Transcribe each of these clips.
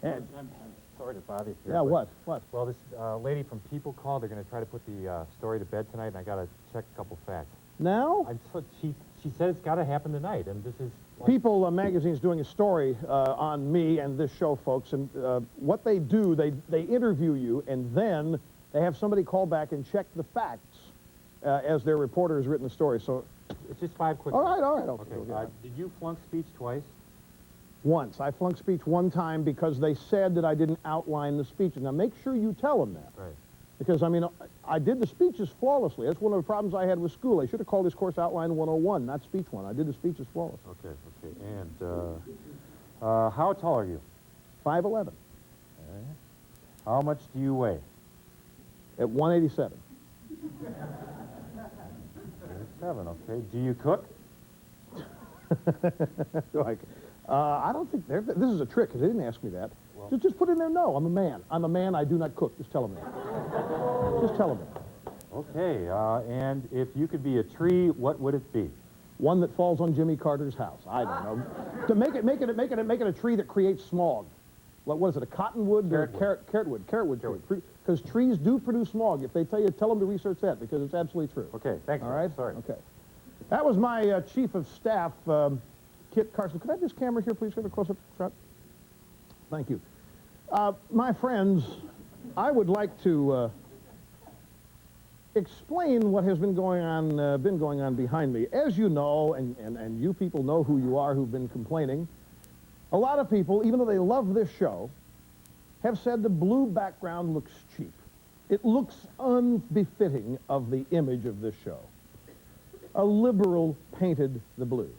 And, I'm sorry to bother you here. yeah, but- what? Well, this lady from People called. They're going to try to put the story to bed tonight, and I got to check a couple facts. Now? She said it's got to happen tonight, and this is... Like, People magazine's doing a story on me and this show, folks, and what they do, they interview you, and then they have somebody call back and check the facts as their reporter has written the story. So, it's just 5 quick... all right, okay. Okay, did you flunk speech twice? Once. I flunked speech one time because they said that I didn't outline the speeches. Now, make sure you tell them that. Right. Because, I mean, I did the speeches flawlessly. That's one of the problems I had with school. I should have called this course Outline 101, not Speech 1. I did the speeches flawless. Okay. And how tall are you? 5'11". Okay. How much do you weigh? At 187. 7, okay. Do you cook? I don't think this is a trick, because they didn't ask me that. Well, just put in there, no, I'm a man. I'm a man, I do not cook. Just tell them that. Just tell them that. Okay, and if you could be a tree, what would it be? One that falls on Jimmy Carter's house. I don't know. To make it a tree that creates smog. What is it, a cottonwood or carrotwood tree? Because trees do produce smog. If they tell you, tell them to research that, because it's absolutely true. Okay, thanks. All right? Sorry. Okay. That was my chief of staff, Kit Carson. Could I have this camera here, please? Get a close-up shot. Thank you. My friends, I would like to explain what has been going on behind me. As you know, and you people know who you are who've been complaining, a lot of people, even though they love this show, have said the blue background looks cheap. It looks unbefitting of the image of this show. A liberal painted the blue.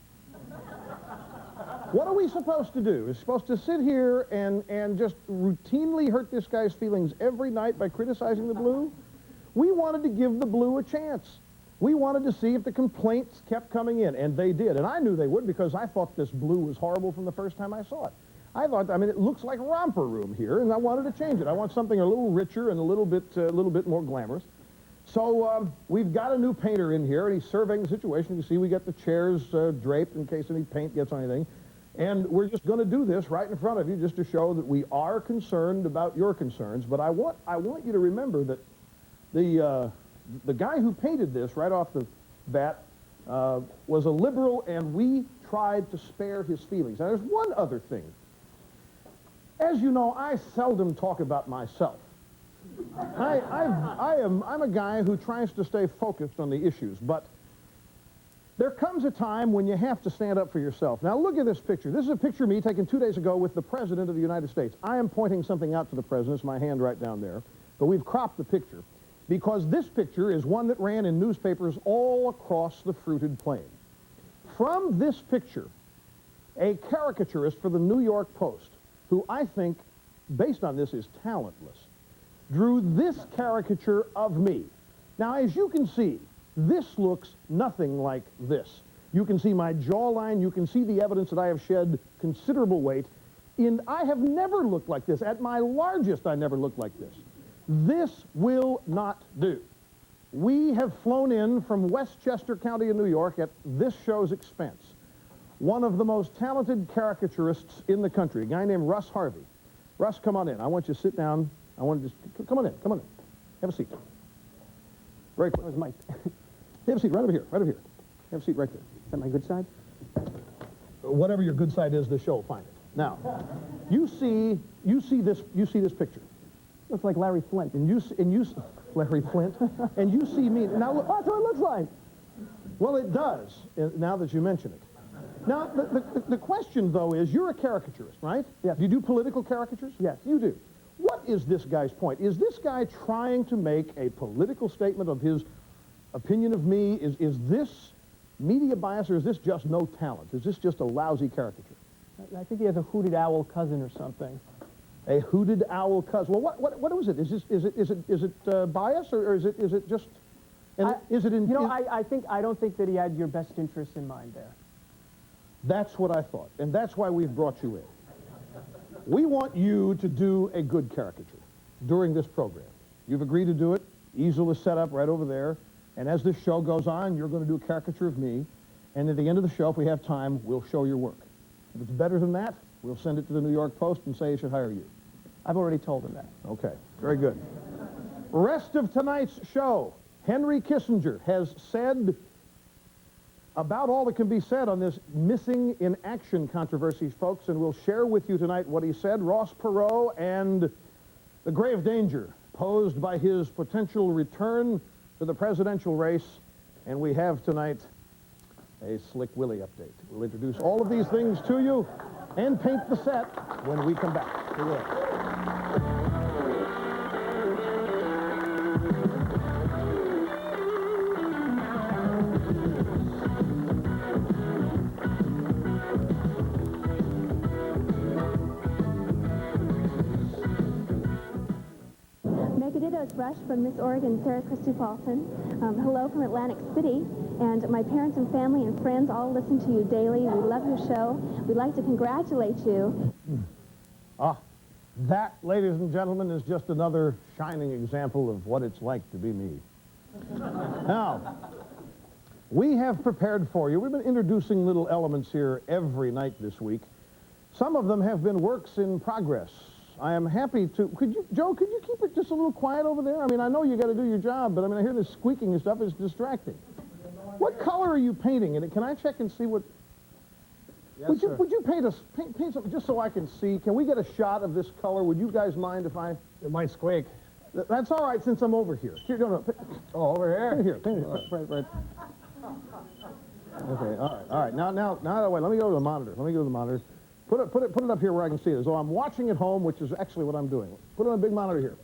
What are we supposed to do? We're supposed to sit here and just routinely hurt this guy's feelings every night by criticizing the blue? We wanted to give the blue a chance. We wanted to see if the complaints kept coming in, and they did. And I knew they would, because I thought this blue was horrible from the first time I saw it. I thought, I mean, it looks like romper room here, and I wanted to change it. I want something a little richer and a little bit more glamorous. So we've got a new painter in here, and he's surveying the situation. You see we got the chairs draped in case any paint gets on anything. And we're just going to do this right in front of you just to show that we are concerned about your concerns. But I want you to remember that the guy who painted this right off the bat was a liberal, and we tried to spare his feelings. Now, there's one other thing. As you know, I seldom talk about myself. I'm a guy who tries to stay focused on the issues, but there comes a time when you have to stand up for yourself. Now, look at this picture. This is a picture of me taken 2 days ago with the President of the United States. I am pointing something out to the President. It's my hand right down there. But we've cropped the picture because this picture is one that ran in newspapers all across the fruited plain. From this picture, a caricaturist for the New York Post, who I think, based on this, is talentless, drew this caricature of me. Now, as you can see, this looks nothing like this. You can see my jawline. You can see the evidence that I have shed considerable weight. I have never looked like this. At my largest, I never looked like this. This will not do. We have flown in from Westchester County in New York at this show's expense one of the most talented caricaturists in the country, a guy named Russ Harvey. Russ, come on in. I want you to sit down. I want to just, come on in. Have a seat. Very quick. Where's Mike? Have a seat right over here, Have a seat right there. Is that my good side? Whatever your good side is, the show will find it. Now, you see this picture. Looks like Larry Flint. Larry Flint, and you see me. Now, look, That's what it looks like. well, it does, now that you mention it. Now, the question, though, is you're a caricaturist, right? Yes. You do political caricatures? Yes. You do. What is this guy's point? Is this guy trying to make a political statement of his opinion of me? Is this media bias, or is this just no talent? Is this just a lousy caricature? I think he has a hooted owl cousin or something. A hooted owl cousin. Well, what was it? Is it bias, or is it just? I don't think that he had your best interests in mind there. That's what I thought, and that's why we've brought you in. We want you to do a good caricature during this program. You've agreed to do it. Easel is set up right over there, and as this show goes on, you're going to do a caricature of me, and at the end of the show, if we have time, we'll show your work. If it's better than that, We'll send it to the New York Post and say he should hire you. I've already told him that. Okay, very good. Rest of tonight's show, Henry Kissinger has said about all that can be said on this missing in action controversy, folks, and we'll share with you tonight what he said, Ross Perot, and the grave danger posed by his potential return to the presidential race. And we have tonight a Slick Willie update. We'll introduce all of these things to you and paint the set when we come back. Here we are. It's Rush from Miss Oregon, Sarah Christy Paulson. Hello from Atlantic City, and my parents and family and friends all listen to you daily. We love your show. We'd like to congratulate you. That, ladies and gentlemen, is just another shining example of what it's like to be me. Now, we have prepared for you, we've been introducing little elements here every night this week. Some of them have been works in progress. I am happy to, Joe, could you keep it just a little quiet over there? I mean, I know you got to do your job, but I mean, I hear this squeaking and stuff, it's distracting. What color are you painting in it? Can I check and see what? Yes, would you sir. paint something just so I can see? Can we get a shot of this color? Would you guys mind if I? It might squeak. That's all right since I'm over here. Here, no. Oh, over here? Paint it here. Right. Okay, all right. Now, wait, let me go to the monitor. Put it up here where I can see it. So I'm watching at home, which is actually what I'm doing. Put it on a big monitor here.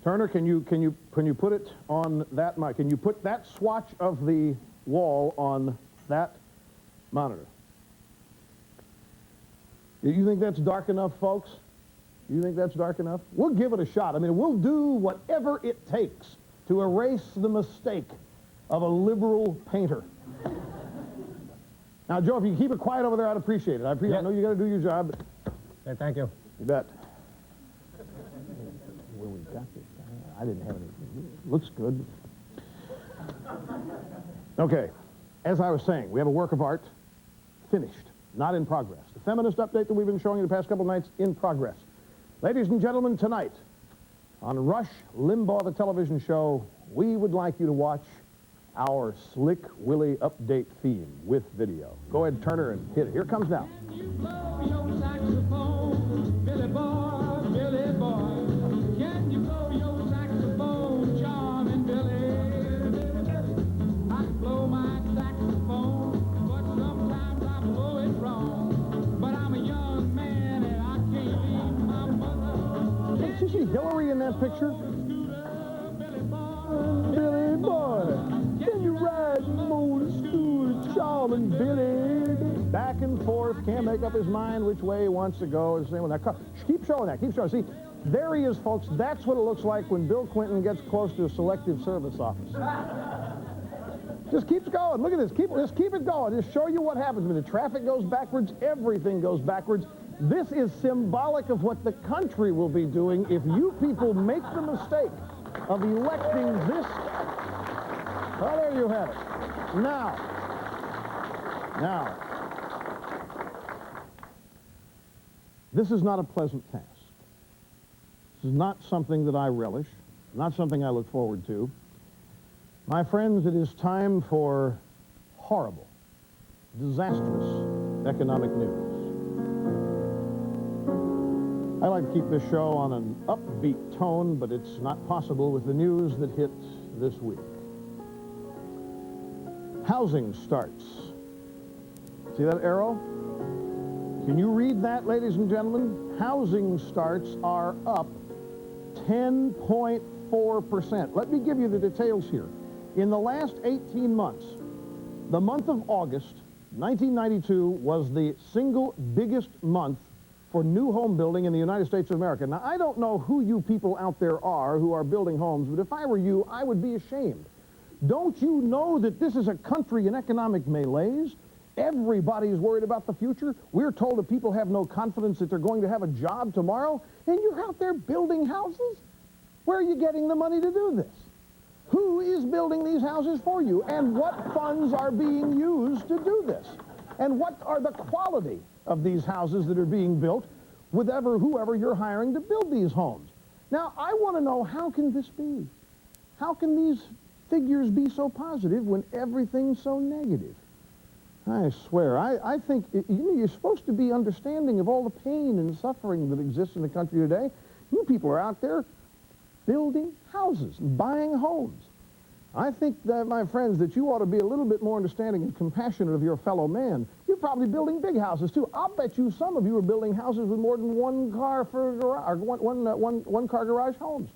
Turner, can you put it on that mic? Can you put that swatch of the wall on that monitor? You think that's dark enough, folks? You think that's dark enough? We'll give it a shot. I mean, we'll do whatever it takes to erase the mistake of a liberal painter. Now, Joe, if you keep it quiet over there, I'd appreciate it. I know you got to do your job. Okay, thank you. You bet. Where we got this? I didn't have any. Looks good. Okay, as I was saying, we have a work of art finished, not in progress. The feminist update that we've been showing you the past couple of nights, in progress. Ladies and gentlemen, tonight on Rush Limbaugh, the television show, we would like you to watch our Slick Willie update theme with video. Go ahead, Turner, and hit it. Here it comes now. Can you blow your saxophone, Billy boy, Billy boy? Can you blow your saxophone, charming Billy? I can blow my saxophone, but sometimes I blow it wrong. But I'm a young man and I can't leave my mother. Did you see Hillary in that picture? Billy boy, Billy boy. Can you ride motor scooter, charming Billy? Back and forth, can't make up his mind which way he wants to go. The same with that car. Keep showing that, keep showing. See, there he is, folks. That's what it looks like when Bill Clinton gets close to a selective service office. Just keeps going. Look at this. Just keep it going. Just show you what happens when the traffic goes backwards. Everything goes backwards. This is symbolic of what the country will be doing if you people make the mistake of electing this. Oh, there you have it. Now, this is not a pleasant task. This is not something that I relish, not something I look forward to. My friends, it is time for horrible, disastrous economic news. I like to keep this show on an upbeat tone, but it's not possible with the news that hit this week. Housing starts. See that arrow? Can you read that, ladies and gentlemen? Housing starts are up 10.4%. Let me give you the details here. In the last 18 months, the month of August 1992 was the single biggest month for new home building in the United States of America. Now, I don't know who you people out there are who are building homes, but if I were you, I would be ashamed. Don't you know that this is a country in economic malaise? Everybody's worried about the future. We're told that people have no confidence that they're going to have a job tomorrow, and you're out there building houses? Where are you getting the money to do this? Who is building these houses for you, and what funds are being used to do this? And what are the quality of these houses that are being built with whoever you're hiring to build these homes? Now, I want to know, how can this be? How can these figures be so positive when everything's so negative? I swear, I think you're supposed to be understanding of all the pain and suffering that exists in the country today. You people are out there building houses and buying homes. I think that, my friends, that you ought to be a little bit more understanding and compassionate of your fellow man. You're probably building big houses, too. I'll bet you some of you are building houses with more than one car for garage, or one car garage homes.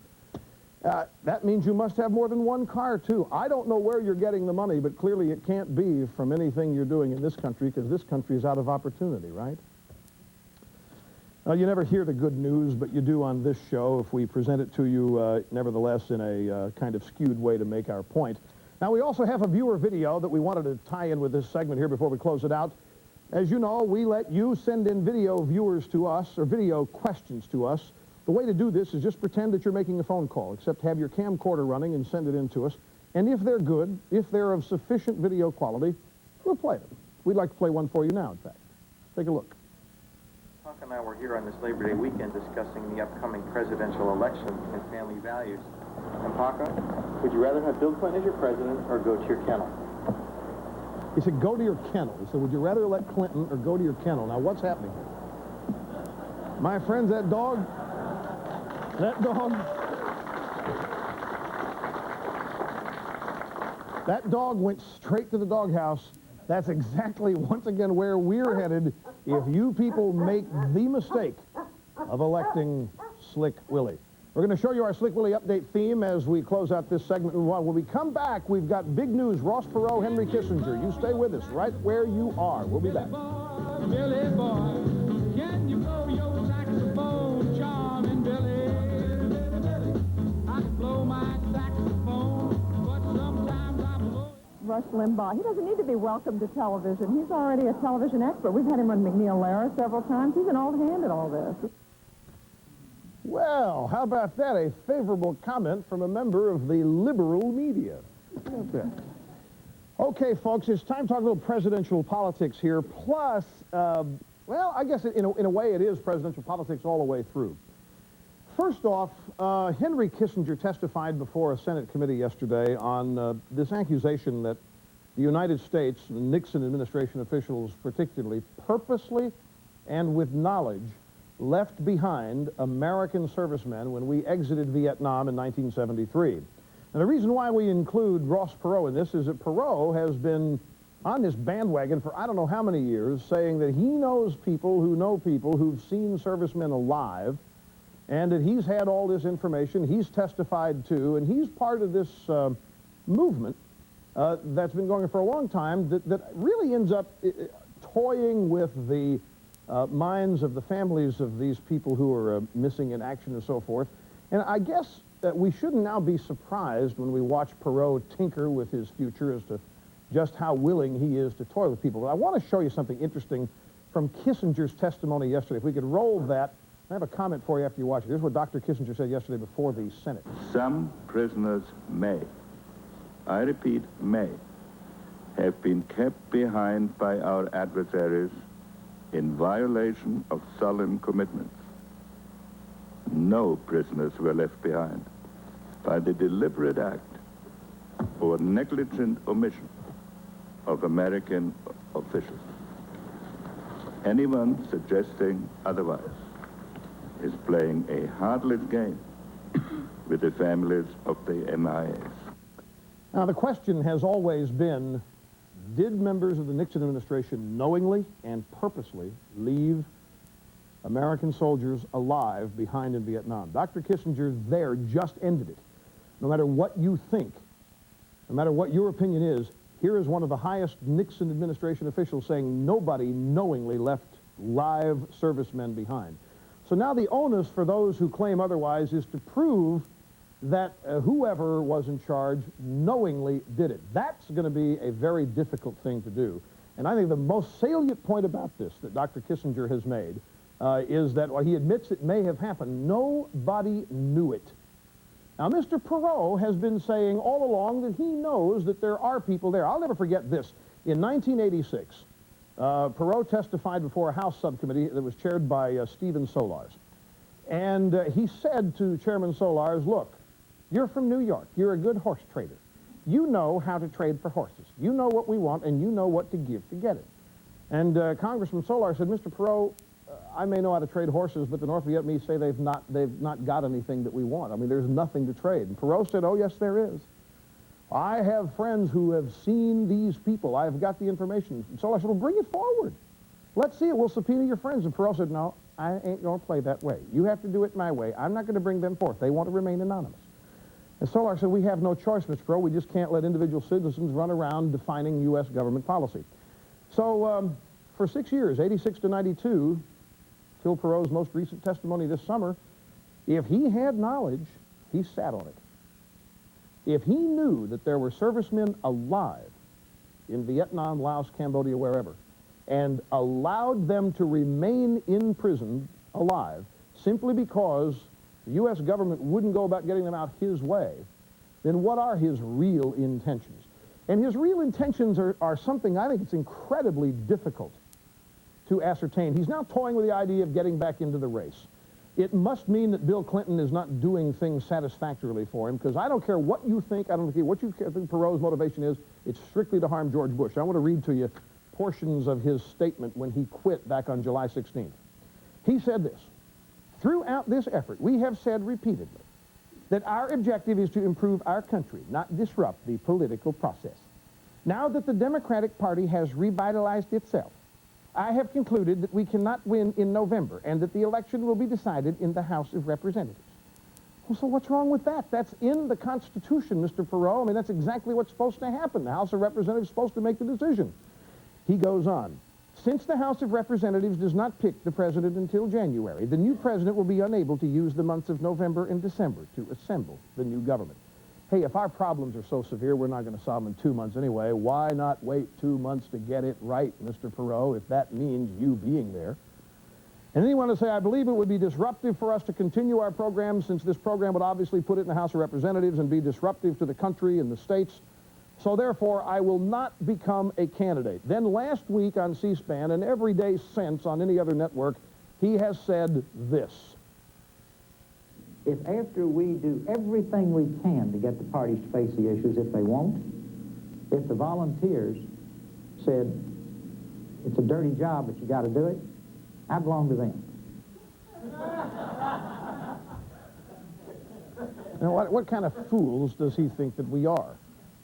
That means you must have more than one car, too. I don't know where you're getting the money, but clearly it can't be from anything you're doing in this country, because this country is out of opportunity, right? You never hear the good news, but you do on this show if we present it to you, nevertheless, in a kind of skewed way to make our point. Now, we also have a viewer video that we wanted to tie in with this segment here before we close it out. As you know, we let you send in video viewers to us, or video questions to us. The way to do this is just pretend that you're making a phone call, except have your camcorder running and send it in to us. And if they're good, if they're of sufficient video quality, we'll play them. We'd like to play one for you now, in fact. Take a look. Hawk and I were here on this Labor Day weekend discussing the upcoming presidential election and family values. And Paca, would you rather have Bill Clinton as your president or go to your kennel? He said, go to your kennel. He said, would you rather let Clinton or go to your kennel? Now, what's happening here? My friends, that dog, that dog went straight to the doghouse. That's exactly, once again, where we're headed if you people make the mistake of electing Slick Willie. We're going to show you our Slick Willie update theme as we close out this segment. When we come back, we've got big news. Ross Perot, Henry Kissinger. You stay with us right where you are. We'll be back. Billy boy, can you blow your saxophone, charming Billy? I can blow my saxophone, but sometimes I blow... Rush Limbaugh. He doesn't need to be welcomed to television. He's already a television expert. We've had him on McNeil Lehrer several times. He's an old hand at all this. Well, how about that? A favorable comment from a member of the liberal media. Okay, folks, it's time to talk a little presidential politics here. Plus, well, I guess in a way it is presidential politics all the way through. First off, Henry Kissinger testified before a Senate committee yesterday on this accusation that the United States, the Nixon administration officials particularly, purposely and with knowledge left behind American servicemen when we exited Vietnam in 1973. And the reason why we include Ross Perot in this is that Perot has been on this bandwagon for I don't know how many years, saying that he knows people who've seen servicemen alive, and that he's had all this information, he's testified to, and he's part of this movement that's been going for a long time that really ends up toying with the minds of the families of these people who are missing in action and so forth. And I guess that we shouldn't now be surprised when we watch Perot tinker with his future as to just how willing he is to toy with people. But I want to show you something interesting from Kissinger's testimony yesterday. If we could roll that, I have a comment for you after you watch it. Here's what Dr. Kissinger said yesterday before the Senate. Some prisoners may, I repeat, may, have been kept behind by our adversaries in violation of solemn commitments. No prisoners were left behind by the deliberate act or negligent omission of American officials. Anyone suggesting otherwise is playing a heartless game with the families of the MIAs. Now, the question has always been, did members of the Nixon administration knowingly and purposely leave American soldiers alive behind in Vietnam? Dr. Kissinger there just ended it. No matter what you think, no matter what your opinion is, here is one of the highest Nixon administration officials saying nobody knowingly left live servicemen behind. So now the onus for those who claim otherwise is to prove that whoever was in charge knowingly did it. That's going to be a very difficult thing to do. And I think the most salient point about this that Dr. Kissinger has made is that while he admits it may have happened, nobody knew it. Now, Mr. Perot has been saying all along that he knows that there are people there. I'll never forget this. In 1986, Perot testified before a House subcommittee that was chaired by Stephen Solars. And he said to Chairman Solars, look, you're from New York. You're a good horse trader. You know how to trade for horses. You know what we want, and you know what to give to get it. And Congressman Solars said, Mr. Perot, I may know how to trade horses, but the North Vietnamese say they've not got anything that we want. I mean, there's nothing to trade. And Perot said, oh, yes, there is. I have friends who have seen these people. I've got the information. And Solars said, well, bring it forward. Let's see it. We'll subpoena your friends. And Perot said, no, I ain't going to play that way. You have to do it my way. I'm not going to bring them forth. They want to remain anonymous. And Solars said, we have no choice, Mr. Perot. We just can't let individual citizens run around defining U.S. government policy. So for 6 years, 86 to 92, till Perot's most recent testimony this summer, if he had knowledge, he sat on it. If he knew that there were servicemen alive in Vietnam, Laos, Cambodia, wherever, and allowed them to remain in prison alive simply because the U.S. government wouldn't go about getting them out his way, then what are his real intentions? And his real intentions are something I think it's incredibly difficult to ascertain. He's now toying with the idea of getting back into the race. It must mean that Bill Clinton is not doing things satisfactorily for him, because I don't care what you think, I don't care what you think Perot's motivation is, it's strictly to harm George Bush. I want to read to you portions of his statement when he quit back on July 16th. He said this, throughout this effort, we have said repeatedly that our objective is to improve our country, not disrupt the political process. Now that the Democratic Party has revitalized itself, I have concluded that we cannot win in November and that the election will be decided in the House of Representatives. Well, so what's wrong with that? That's in the Constitution, Mr. Perot. I mean, that's exactly what's supposed to happen. The House of Representatives is supposed to make the decision. He goes on. Since the House of Representatives does not pick the president until January, the new president will be unable to use the months of November and December to assemble the new government. Hey, if our problems are so severe, we're not going to solve them in 2 months anyway. Why not wait 2 months to get it right, Mr. Perot, if that means you being there? And then he wanted to say, I believe it would be disruptive for us to continue our program, since this program would obviously put it in the House of Representatives and be disruptive to the country and the states. So therefore, I will not become a candidate. Then last week on C-SPAN, and every day since on any other network, he has said this. If after we do everything we can to get the parties to face the issues, if they won't, if the volunteers said, it's a dirty job, but you got to do it, I belong to them. Now, what kind of fools does he think that we are?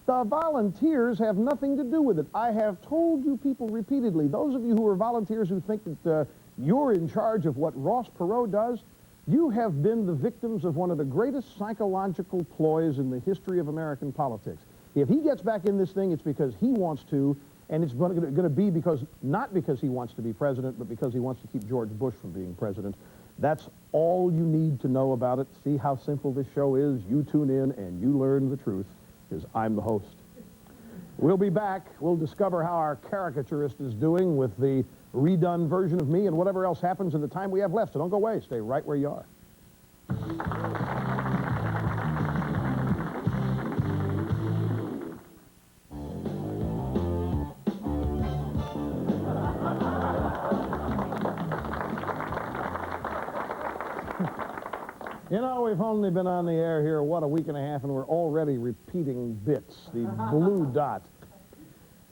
The volunteers have nothing to do with it. I have told you people repeatedly, those of you who are volunteers who think that you're in charge of what Ross Perot does, you have been the victims of one of the greatest psychological ploys in the history of American politics. If he gets back in this thing, it's because he wants to, and it's going to be because, not because he wants to be president, but because he wants to keep George Bush from being president. That's all you need to know about it. See how simple this show is? You tune in and you learn the truth, because I'm the host. We'll be back. We'll discover how our caricaturist is doing with the redone version of me and whatever else happens in the time we have left. So don't go away. Stay right where you are. You know, we've only been on the air here, what, a week and a half, and we're already repeating bits. The blue dot.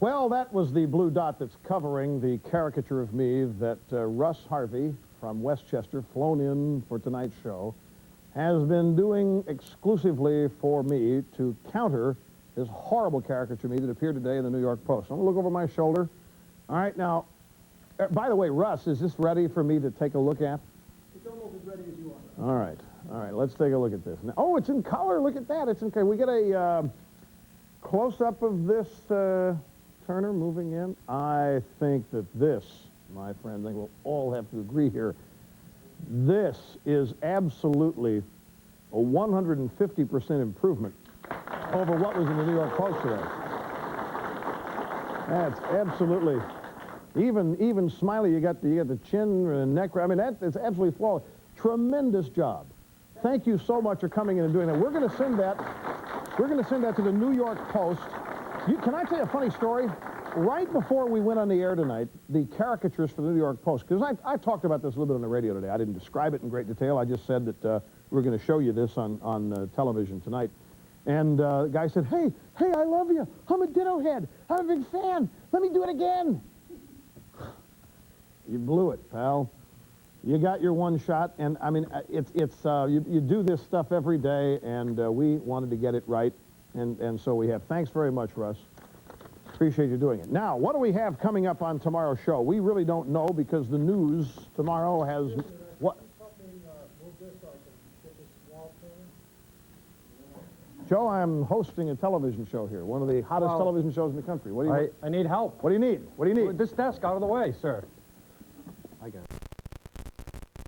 Well, that was the blue dot that's covering the caricature of me that Russ Harvey from Westchester, flown in for tonight's show, has been doing exclusively for me to counter this horrible caricature of me that appeared today in the New York Post. I'm going to look over my shoulder. All right, now, by the way, Russ, is this ready for me to take a look at? It's almost as ready as you are. All right, let's take a look at this. Now, oh, it's in color. Look at that. It's in color. We get a close-up of this Turner moving in. I think that this, my friend, I think we'll all have to agree here, this is absolutely a 150% improvement over what was in the New York Post today. That's absolutely, even Smiley, you got the chin and neck. I mean, it's absolutely flawless. Tremendous job. Thank you so much for coming in and doing that. We're going to send that to the New York Post. Can I tell you a funny story? right before we went on the air tonight, the caricatures for the New York Post, because I talked about this a little bit on the radio today. I didn't describe it in great detail. I just said that we were going to show you this on television tonight. And the guy said, hey, I love you. I'm a ditto head. I'm a big fan. Let me do it again. You blew it, pal. You got your one shot, and I mean, you do this stuff every day, and we wanted to get it right, and so we have. Thanks very much, Russ. Appreciate you doing it. Now, what do we have coming up on tomorrow's show? We really don't know because the news tomorrow has what? Joe, I'm hosting a television show here, one of the hottest television shows in the country. What do you? I need help. What do you need? What do you need? This desk out of the way, sir.